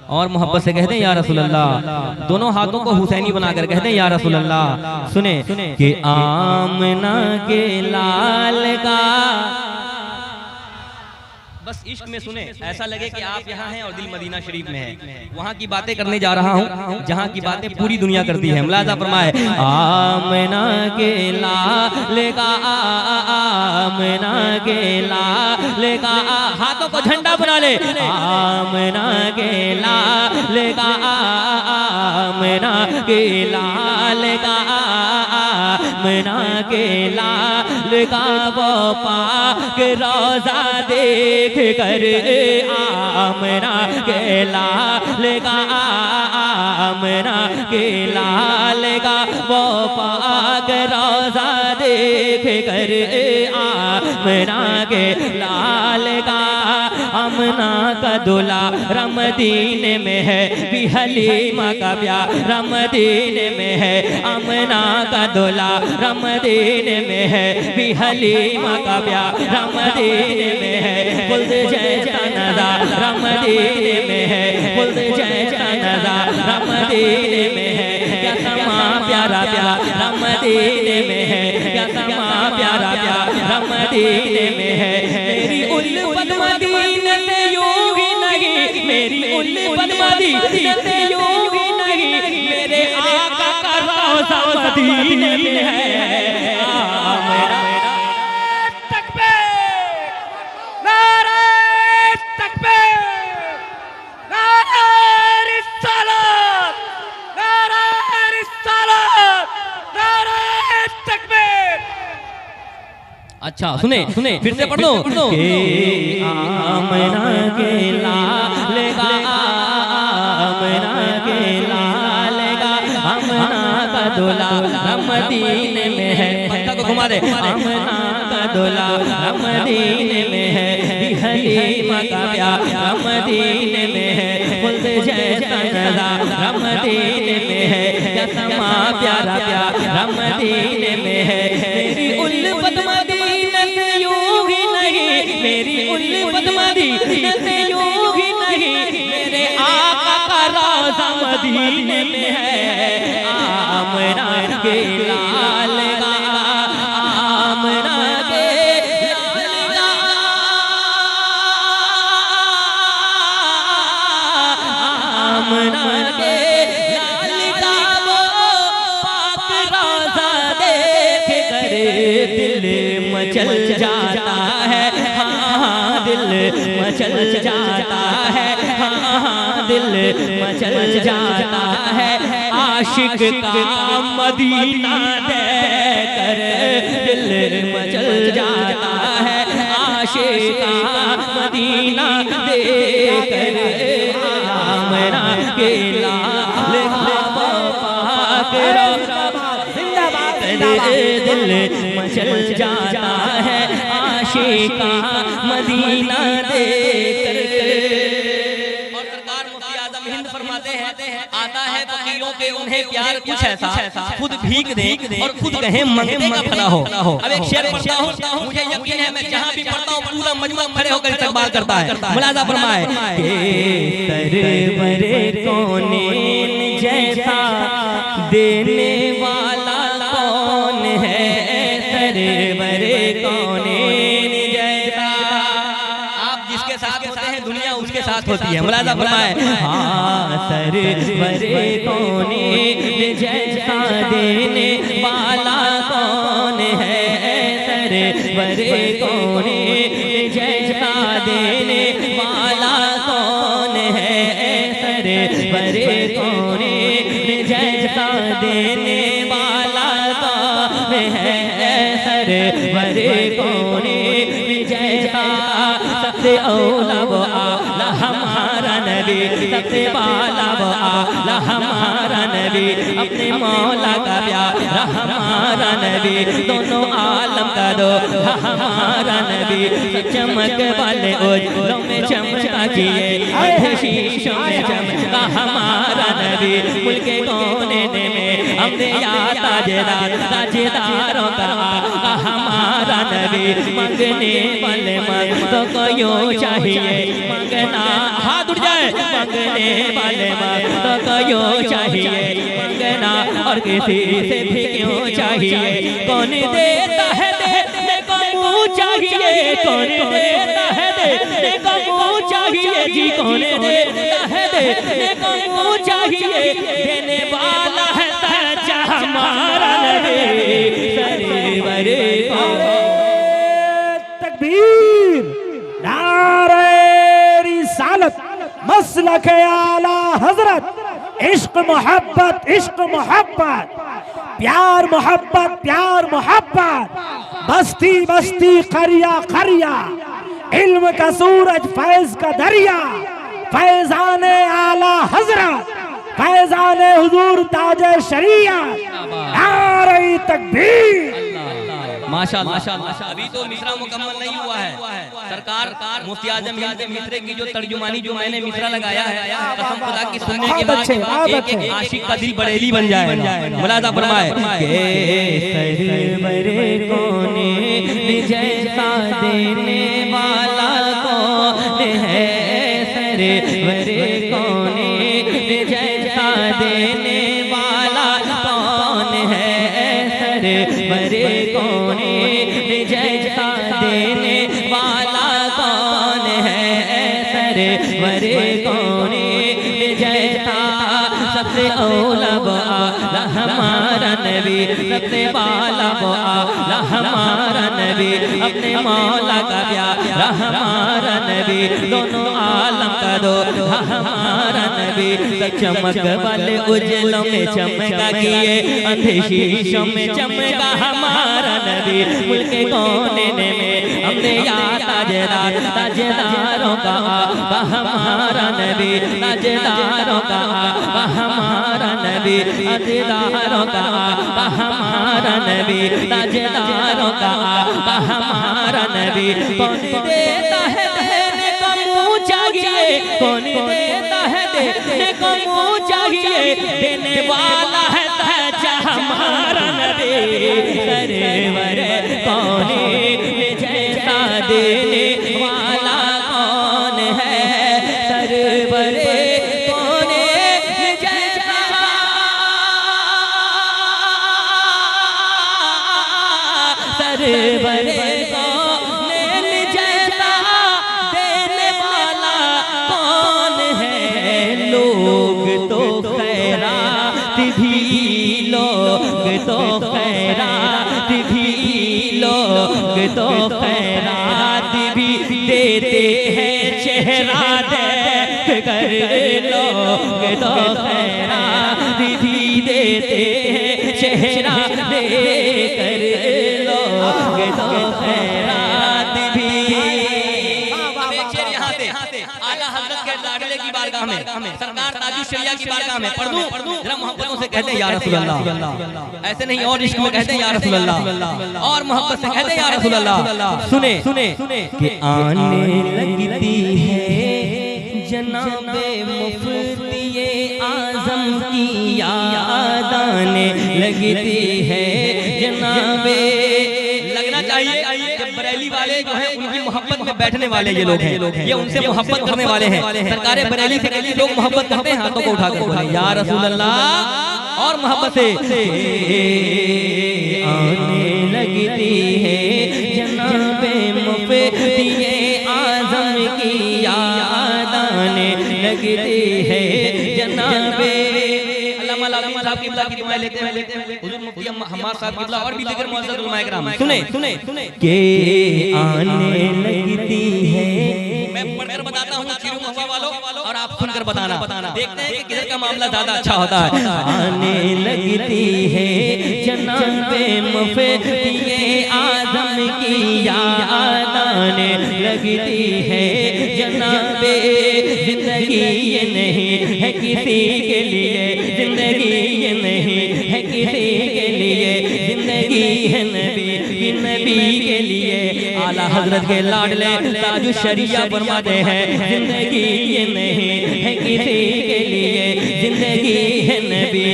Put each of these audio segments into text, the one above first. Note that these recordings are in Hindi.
और मोहब्बत से कहते हैं या रसूल अल्लाह। दोनों हाथों को हुसैनी बनाकर कहते हैं या रसूल अल्लाह। सुने कि आमना के लाल का, बस इश्क में सुने, ऐसा लगे कि आप यहाँ हैं और दिल मदीना शरीफ में है। वहाँ की बातें करने जा रहा हूँ जहाँ की बातें पूरी दुनिया करती है। मुलाजा फरमाए आमना के लाल का, आमना के लाल का, हाथों को झंडा बना ले। आमना के लाल का, आमना के लाल का, आमना के लाल का वो पाक रोज़ा देख कर, आमना के लाल का, आमना के लाल का वो पाक रोज़ा देख कर, आमना के लाल का। आमना का दूल्हा रमदीन में है, भी हलीमा का प्यार रमदीन में है। आमना का दूल्हा रमदीन में है, भी हलीमा का प्यार रमदीन में है। बुल्द जैसा नज़ार रमदीन में है, बुल्द जैसा नज़ार रमदीन में है। क्या समा प्यारा प्यार रमदीन में है, क्या समा प्यारा प्यार रमदीन में है। मेरी उल्फत मदीने से यूं ही नहीं, मेरी उल्फत मदीने से यूं ही नहीं, मेरे आका का रोज़ा मदीने में है। आमना अच्छा सुने सुने फिर से पढ़ दो। आमना के लाल का, आमना के लाल का, आमना का दूल्हा रमदीन में है। पत्ता को घुमा दे। आमना का दूल्हा रमदीन में है, हलीमा का प्यार रमदीन में है। बुल्द जैसा नज़ार रमदीन में है, क्या समा प्यारा प्यार रमदीन में है। मेरी उल्फत मदीने से यूं ही नहीं, मेरी उल्फत मदीने से यूं ही नहीं, मेरे आका का रोज़ा मदीने में है। आमना के लाल का, आमना के लाल का, आमना के लाल का वो पाक रोज़ा देख कर दिल मचल जाता है। हाँ दिल मचल जाता है, हाँ दिल मचल जाता है। आशिक का मदीना देखकर दिल मचल जाता है। आशिक का मदीना देखकर, आमना के लाल का पाक रोज़ा दिल मचल जाता है। आशिका मदीना देखकर। और सरकार मुफ्ती आज़म हिंद फरमाते हैं, आता है फकीरों पे उन्हें प्यार कुछ ऐसा, खुद भीख दे और खुद कहे मंगते का भला हो। अब एक शेर पढ़ता हूँ, मुझे यकीन है मैं जहाँ भी पढ़ता हूँ पूरा मजमा खड़े होकर इस्तकबाल करता है। मुलाजा फरमाए सरवरे कौनेन जैसा देने वाला कौन है, सरवरे कौनेन जैसा। आप जिसके साथ होते हैं दुनिया उसके साथ होती है। मुलाजा फरमाए हाँ सरवरे कौनेन जैसा देने वाला कौन है, सरवरे कौनेन जैसा देने वाला कौन है, सरवरे कौनेन जैसा देने वाला कौन है, सरवरे कौनेन जैसा। सबसे औला वो आला हमारा नबी, सबसे बाला वो आला हमारा नबी, अपने मौला का प्यारा हमारा नबी, दोनों आलम का दो हमारा नबी। चमक वाले उजलों में चमका किए शीशों में चमका हमारा नबी, मुल्के कोने में हमने याद ताजेदारों का हमारा नबी मंगने वाले मन तो क्यों चाहिए मंगना हाथ उठ जाए मंगने वाले मन तो क्यों चाहिए मंगना और किसी से भी क्यों चाहिए कौन देता है देने को मुँह चाहिए कौन देता है देने को मुँह चाहिए जी कौन देता है देने को मुँह चाहिए देने वाला है सच्चा हमारा नबी सरवर को तकबीर नारे रिसालत मसलक आला हजरत इश्क मोहब्बत प्यार मोहब्बत बस्ती बस्ती खरिया खरिया इल्म का सूरज फैज का दरिया फैजाने आला हजरत फैजाने हुजूर ताजे शरिया नारे तकबीर माशाअल्लाह। अभी तो मिसरा मुकम्मल नहीं हुआ है सरकार मुफ्ती आजम हिंद मिसरे की जो तर्जुमानी जो मैंने मिसरा लगाया है कसम खुदा की सुनने के बाद एक एक आशिक का दिल बरेली बन जाए मुलाजा फरमाए के सरवरे कोने जैसा देने वाला कौन है सरवरे कोने जैसा देने वाला कौन है सरवरे कोने जैसा देने वाला कौन है सरवरे कोने जैसा सबसे औला आला हमारा नबी सबसे बाला आला हमारा नबी अपने मौला का प्यारा हमारा नबी दोनों आलम का दो हमारा नबी चमक वाले उजलों में चमका किए अंधे शीशों में चमका हमारा नबी मुल्क कोने में हमने याद ताजेदारों का हमारा नबी ताजेदारों का हमारा नबी ताजेदारों का हमारा नबी ताजेदारों का हमारा नबी कौन देता है देने को मुँह चाहिए कौन देता है देने को मुँह चाहिए देने वाला है सच्चा हमारा नबी सरवर कौन जैसा देने वाला कौन है सरवर कौन जैसा सरवर कौन जैसा देने वाला कौन है लोग तो खैरात भी लोग तो खैरात भी लोग तो खैरात भी देते हैं चेहरा देख कर लोग तो खैरात भी देते हैं चेहरा देख कर लोग तो खैरात भी आला हज़रत के लाडले की बारगाह में सरकार ताजु शरिया की बारगाह में पढ़ दूं जरा मोहब्बतों से कहते हैं या रसूल अल्लाह ऐसे नहीं और इश्क में कहते हैं या रसूल अल्लाह और मोहब्बत से कहते हैं या रसूल अल्लाह सुने कि आने लगती है जनाबे मुफ्ती आज़म की याद आने लगती है जनाबे लगना चाहिए बरेली वाले जो है उनकी मोहब्बत में बैठने वाले ये लोग हैं ये उनसे मोहब्बत करने वाले हैं सरकारे बरेली से कहती लोग मोहब्बत करते हैं हाथों को उठाकर बोले या रसूल अल्लाह और मोहब्बत से आने लगती है जनाबे मुफ्ती आज़म की याद आने लगती है जनाबे साहब की दुआएं लेते हैं हुजूर मुफ्ती हमार साहब की और भी जिक्र मुअज़्ज़ज़ उलमाए किराम सुने के आने लगती है मैं पढ़कर बताता हूं चिरू महुआ वालों और आप सुनकर बताना देखते हैं कि किधर का मामला ज्यादा अच्छा होता है आने लगती है जनाबे मुफ्ती आज़म की याद आने लगती है जनाबे जिंदगी ये नहीं है किसी के लिए जिंदगी ये नहीं है किसी के लिए जिंदगी है नबी नबी के लिए। आला हजरत के लाडले ताजु शरिया फरमाते हैं जिंदगी ये नहीं है किसी के लिए, जिंदगी है नबी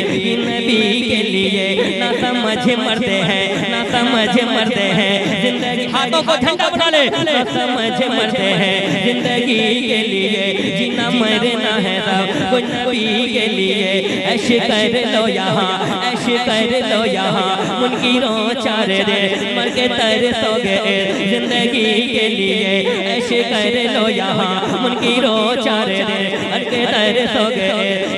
के लिए। ना समझ मरते हैं, ना समझ मरते हैं जिंदगी, हाथों को झंडा बना ले, ना समझ मरते हैं जिंदगी के लिए। जीना मरना है सब कुछ नबी के लिए। ऐश कर लो यहाँ, ऐश कर लो यहाँ, मुनकिरों चार दे मर के तरसोगे जिंदगी के लिए। ऐश कर लो यहाँ, मुनकिरों चार दे मर के तरसोगे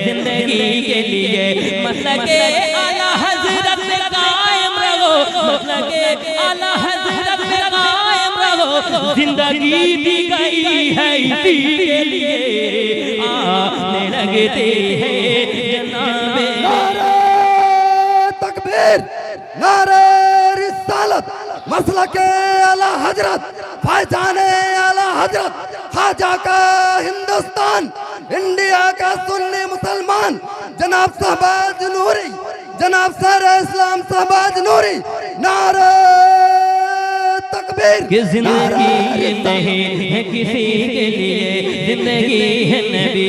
जिंदगी के लिए। मतलब के आला हजरत में कायम रहो, मतलब के आला हजरत में कायम रहो। जिंदगी दी गई है इसी के लिए, आने लगती है जनाबे। नारे तकबीर, नारे रिसालत, मसलके आला हजरत, फैजाने आला हजरत, खाजा का हिंदुस्तान, इंडिया का सुन्नी मुसलमान जनाब शहबाज नूरी, जनाब सर इस्लाम शहबाज नूरी। नारे तकबीर। कि जिंदगी ये नहीं है किसी के लिए, जिंदगी है नबी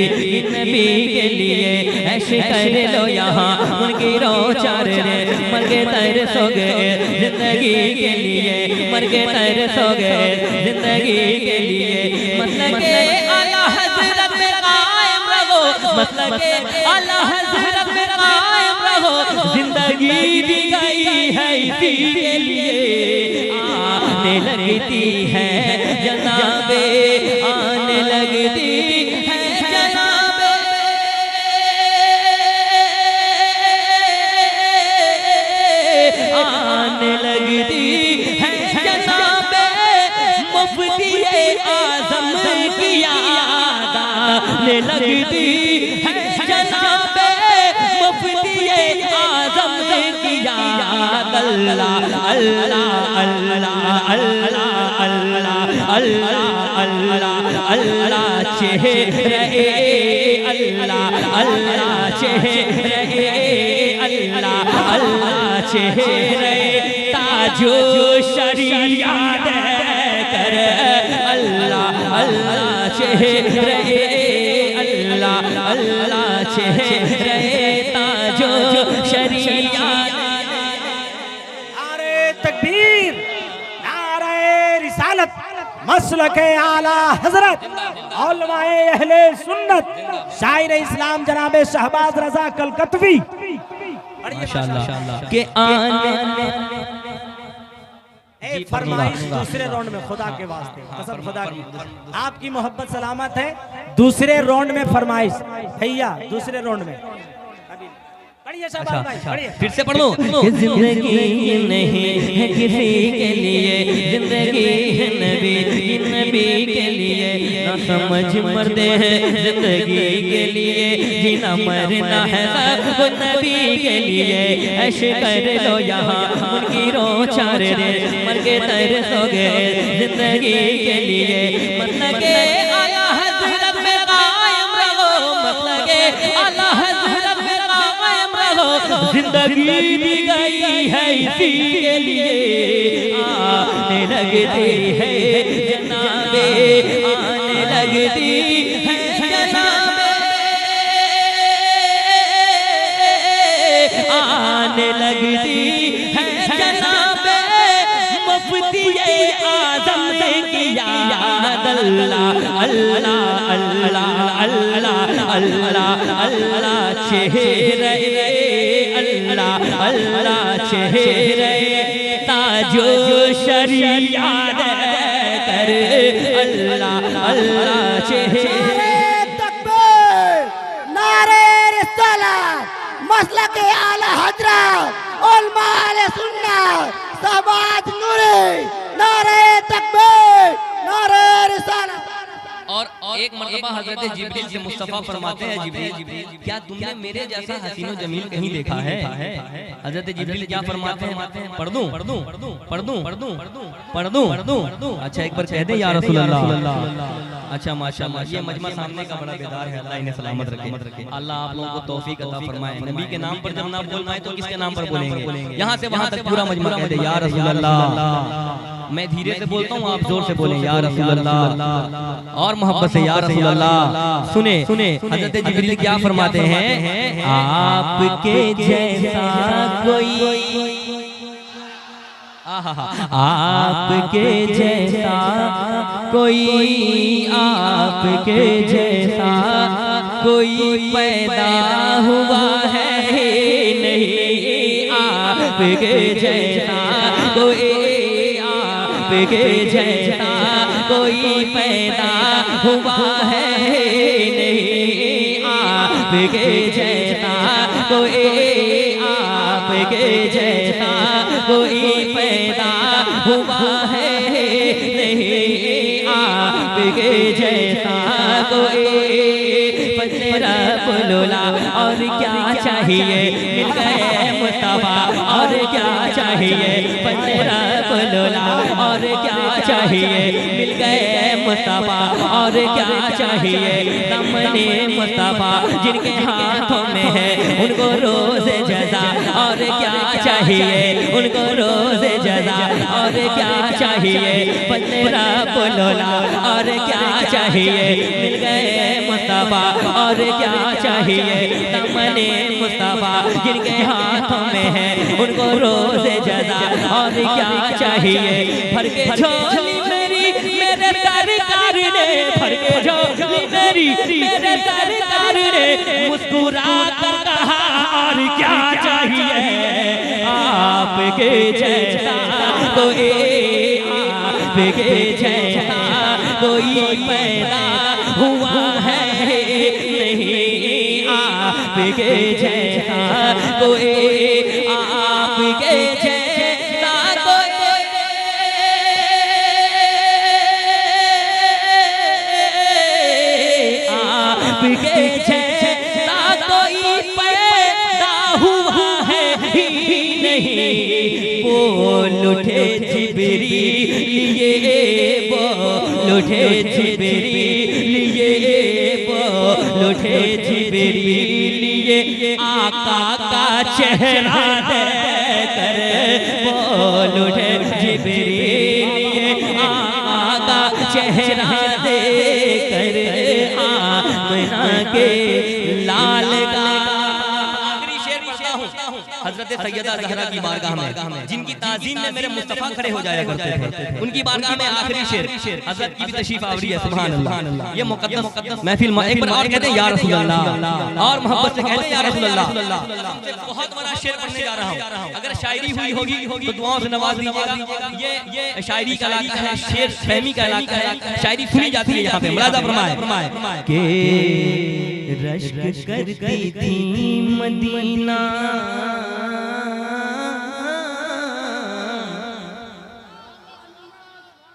के लिए। ऐश कर लो यहाँ, उनकी रो चार रे मर के तरसोगे जिंदगी के लिए, मर के तरसोगे जिंदगी के लिए। मतलब के आला हजरत में कायम रहो, मतलब के आला हजरत में कायम रहो। जिंदगी दी गई है इसी के लिए, आने लगती है जनाबे, आने लगती है जनाबे। आने लगती है जनाबे, मुफ्ती आज़म की याद आने लगती है जनाबे, मुफ्ती आज़म की याद। अल्लाह अल्लाह अल्लाह अल्लाह अल्लाह अल्लाह अल्लाह चेहरे अल्लाह अल्लाह चेहरे अल्लाह अल्लाह चेहरे ताजो शरिया दे कर अल्लाह अल्लाह चेहरे अल्लाह अल्लाह चेहरे ताजो शरिया। नारे तकबीर, नारे रिसालत, मसलके आला हजरत, उलमाए अहले सुन्नत, शायर इस्लाम जनाब शहबाज रजा कलकतवी। माशाअल्लाह के आने फरमाइश दूसरे राउंड में, खुदा के वास्ते कसम खुदा की, आपकी मोहब्बत सलामत है। दूसरे राउंड में फरमाइश भैया, दूसरे राउंड में पढ़िए शहबाज भाई, पढ़िए। फिर से पढ़ लो। जिंदगी नहीं है किसी के लिए, जिंदगी है नबी के लिए। ना समझ मरते हैं जिंदगी के लिए, जीना मरना है सब नबी के लिए। ऐश कर लो यहाँ, उनकी रो चार दे मर के तरसोगे जिंदगी के लिए। मतलब के आला हजरत में कायम रहो, मतलब के आला हजरत में कायम रहो। जिंदगी दी गई है इसी के लिए, आने लगती है जनाबे, आने लगती है जनाबे, आने लगती है जनाबे, मुफ्ती आज़म की याद। अल्लाह अल्लाह अल्लाह अल्लाह अल्लाह अल्लाह चेहरे अल्लाह अल्लाह चेहरे ताजो शरिया दे कर अल्लाह अल्लाह चेहरे। तकबीर, नारे रिसालत, मसलके आला हजरत, उलमा अहले सुन्नत, शहबाज नूरी। नारे तकबीर, नारे रिसालत। और एक मर्तबा हजरत जिब्रील से मुस्तफा फरमाते हैं, जिब्रील क्या तुमने मेरे जैसा हसीनो जमील कहीं देखा है? हजरत जिब्रील क्या फरमाते हैं? पढ़ दूं पढ़ दूं पढ़ दूं पढ़ दूं पढ़ दूं पढ़ दूं पढ़ दूं। अच्छा एक बार कह दे या रसूल अल्लाह। अच्छा माशाल्लाह, ये मजमा सामने का बड़ा बेदार है, अल्लाह इन्हें सलामत रखे। अल्लाह आप लोगों को तौफीक अता फरमाए। नबी के नाम पर जब ना बोल पाए तो किसके नाम पर बोलेंगे? यहाँ से वहाँ तक पूरा मजमा कह दे या रसूल अल्लाह। मैं धीरे से बोलता हूँ, आप जोर से बोलें या रसूल अल्लाह, और मोहब्बत से या रसूल अल्लाह। सुने सुने हजरत जिब्रील क्या फरमाते हैं? आपके जैसा कोई, आपके जैसा कोई, आपके जैसा कोई पैदा हुआ है नहीं, आपके जैसा कोई, आपके जैसा कोई पैदा हुआ है नहीं, आपके जैसा कोई, आपके जैसा कोई पैदा हुआ है नहीं, आपके जैसा कोई। तेरा बोलोला और क्या चाहिए, मिल गए मुस्तफा और क्या चाहिए, तेरा बोलोला और क्या चाहिए, मिल गए मुस्तफा और क्या चाहिए। दामने मुस्तफा जिनके हाथों में है उनको रोज जज़ा और क्या चाहिए, उनको रोज जज़ा और क्या चाहिए। तेरा बोलोला और क्या चाहिए, मिल गए मुस्तफा और क्या चाहिए। दामने मुस्तफा जिनके हाथों में है उनको रोज जज़ा और क्या चाहिए। भर के झोली मेरी मेरे सरकार ने, भर के झोली मेरी मेरे सरकार ने मुस्कुरा कर कहा और क्या चाहिए। आपके जैसा कोई, आपके जैसा कोई पैदा हुआ है नहीं, आपके जैसा कोई, आपके जैसा कोई, आपके जैसा कोई पैदा हुआ है ही नहीं। बोल उठे जिब्रील ये, बोल उठे जिब्रील ये, बोल उठे जिब्रील ये, आका का चेहरा देकर बोल उठे जिब्रील ये, आका चेहरा देकर आमना के लाल का। आखिरी शेर पढ़ता हूँ हजरत सैयदा ज़हरा की बारगाह में, जिनकी ताज़ीम में मेरे मुस्तफ़ा खड़े हो जाया करते थे, उनकी बारगाह में आखिरी शेर हजरत की भी तशरीफ आवरी है। सुभान अल्लाह। ये मुक़द्दस महफिल एक बार और कहते हैं या रसूल अल्लाह, और मोहब्बत से कहते हैं या रसूल अल्लाह। बहुत बड़ा शेर पढ़ने जा रहा हूँ, अगर शायरी हुई होगी तो दुआओं से नवाज दीजिएगा। ये शायरी का इलाका है, शेर फहमी का इलाका है, शायरी सुनी जाती है यहाँ पे। मुलाज़ा फरमाए के रश्क करती थी मदीना,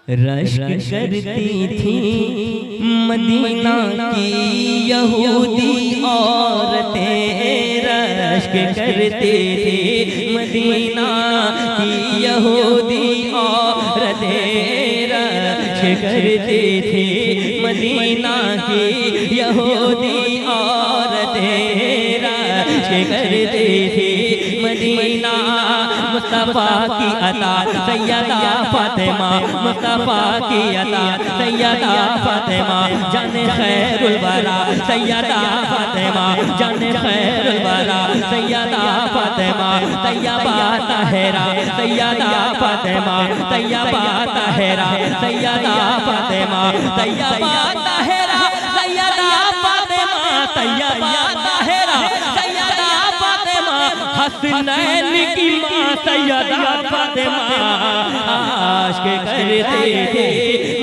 रश्क करती थी मदीना की यहूदी औरतें, रश्क करती थी मदीना की यहूदी औरतें, रश्क करती थी मदीना की यहूदी औरतें, रश्क करती थी मदीना। मुस्तफा की अता सैयदा फातिमा, मुस्तफा की अता सैयदा फातिमा, जाने खैरुल वरा सैयदा फातिमा, जाने खैरुल वरा सैयदा फातिमा। तैयबा ताहिरा सैयदा फातिमा, तैयबा ताहिरा सैयदा फातिमा, तैयबा ताहिरा सैयदा फातिमा, तैयबा ताहिरा सैयदा फातिमा, हसनैन की माँ सैयदा फातिमा। आश्क करते थे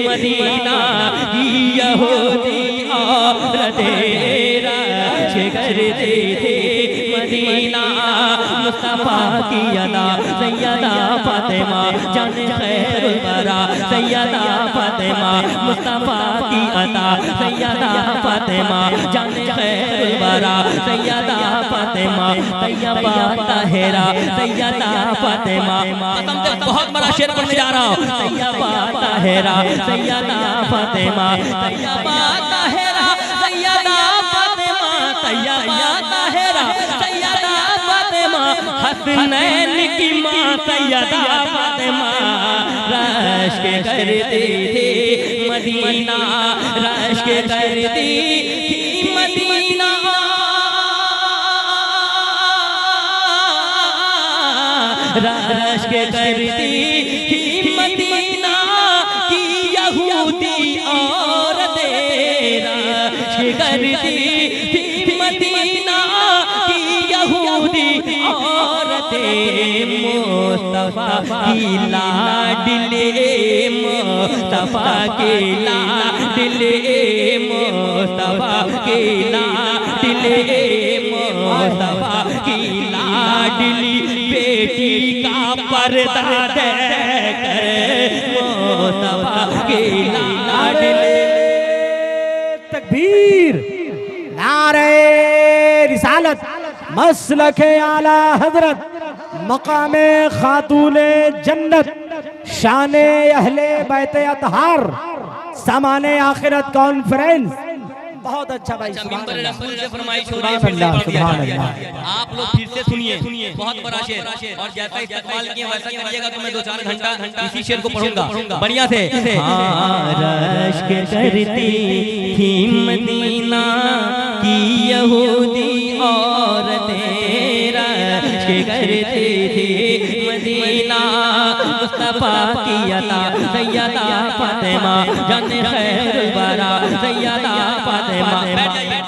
मदीना की यहूदी औरतें, करते थे मदीना मुस्तफा की अदा सैयदा फातिमा जाने खैरुल वरा सैयदा फातिमा मुस्तफा की अदा सैयदा फातिमा जाने खैरुल वरा सैयदा फातिमा तैयबा ताहिरा सैयदा फातिमा कसम से बहुत बड़ा शेर पढ़ने जा रहा हूँ तैयबा ताहिरा सैयदा फातिमा तैयबा ताहिरा सैयदा फातिमा तैयबा ताहिरा सैयदा फातिमा हसनैन की माँ सैयदा फातिमा रश्क करती थी मदीना रश्क करती थी मदीना रश्क करती थी मदीना की यहूदी औरतें रश्क करती थी मदीना की यहूदी औरतें मुस्तफा की लाडले मुस्तफा के लाडले मुस्तफा के लाडले मुस्तफा की लाडली बेटी का पर्दा देकर मुस्तफा के लाडले तकबीर नारे रिसालत मसलके आला हजरत मकामे खातूने जन्नत शाने अहले बैते अतहार सामाने आखिरत कॉन्फ्रेंस बहुत अच्छा भाई मिंबर रसूल से फरमाइश हो सुभान रही है फिर से अल्लाह, पढ़ दिया सुभान जाए। अल्लाह। आप लोग फिर से सुनिए बहुत बड़ा शेर और जैसा इस्तेमाल किए वैसा करिएगा तो मैं 2-4 घंटा इसी शेर को पढ़ूंगा बढ़िया से रश्क करती थी मदीना की यहूदी औरतें रश्क करती थी मदीना मुस्तफा की अता सैयदा फातिमा जाने खैरुल वरा सैयदा फातिमा बैठ जाइए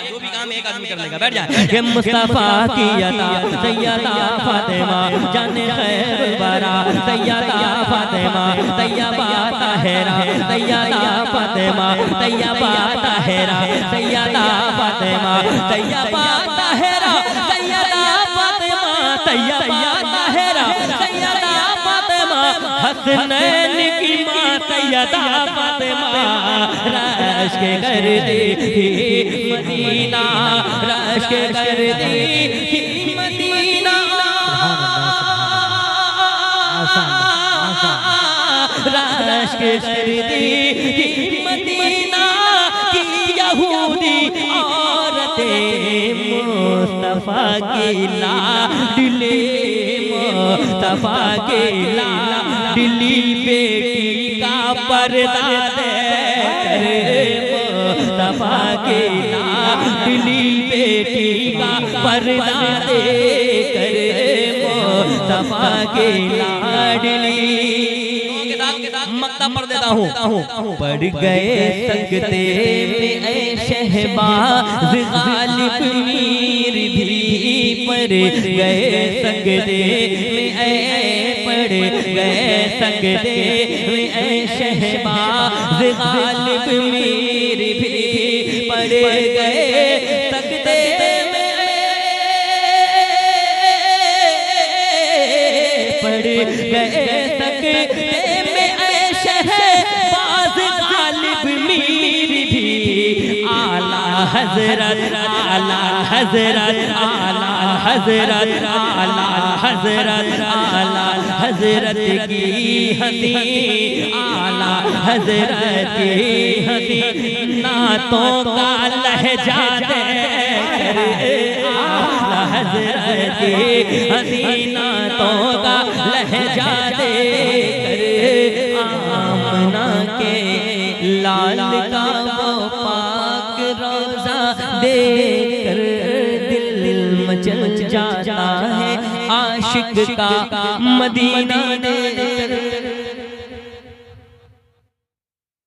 जो भी काम एक आदमी कर लेगा बैठ जाए कि मुस्तफा की अता सैयदा फातिमा जाने खैरुल वरा सैयदा फातिमा तैयबा ताहिरा सैयदा फातिमा तैयबा ताहिरा सैयदा फातिमा तैयबा ताहिरा सैयदा फातिमा तैयबा ताहिरा सैयदा फातिमा हसनैन की माँ सैयदा फातिमा रश्क करती थी मदीना रश्क करती थी मदीना रश्क करती थी मदीना की यहूदी औरतें मुस्तफा की लाडले मुस्तफा के लाडली बेटी का पर्दा देकर मुस्तफा के लाडली बेटी का पर्दा देकर मुस्तफा के लाडली मक्ता पढ़ देता हूँ पढ़ गए सकते में ऐ शहबाज गालिब मीर भी पढ़ गए सकते में ऐ पढ़ गए सकते में ऐ शहबाज गालिब मीर भी पढ़ गए सकते में पढ़ गए सकते हजरत आला हजरत आला हजरत आला हजरत आला हजरत की हंसी आला हजरत की हंसी नातों का लहजा दे आला हजरत की हंसी नातों का लहजा दे आमना के लाल का वो पाक रोजा देकर दिल मचल जाता है आशिक का मदीना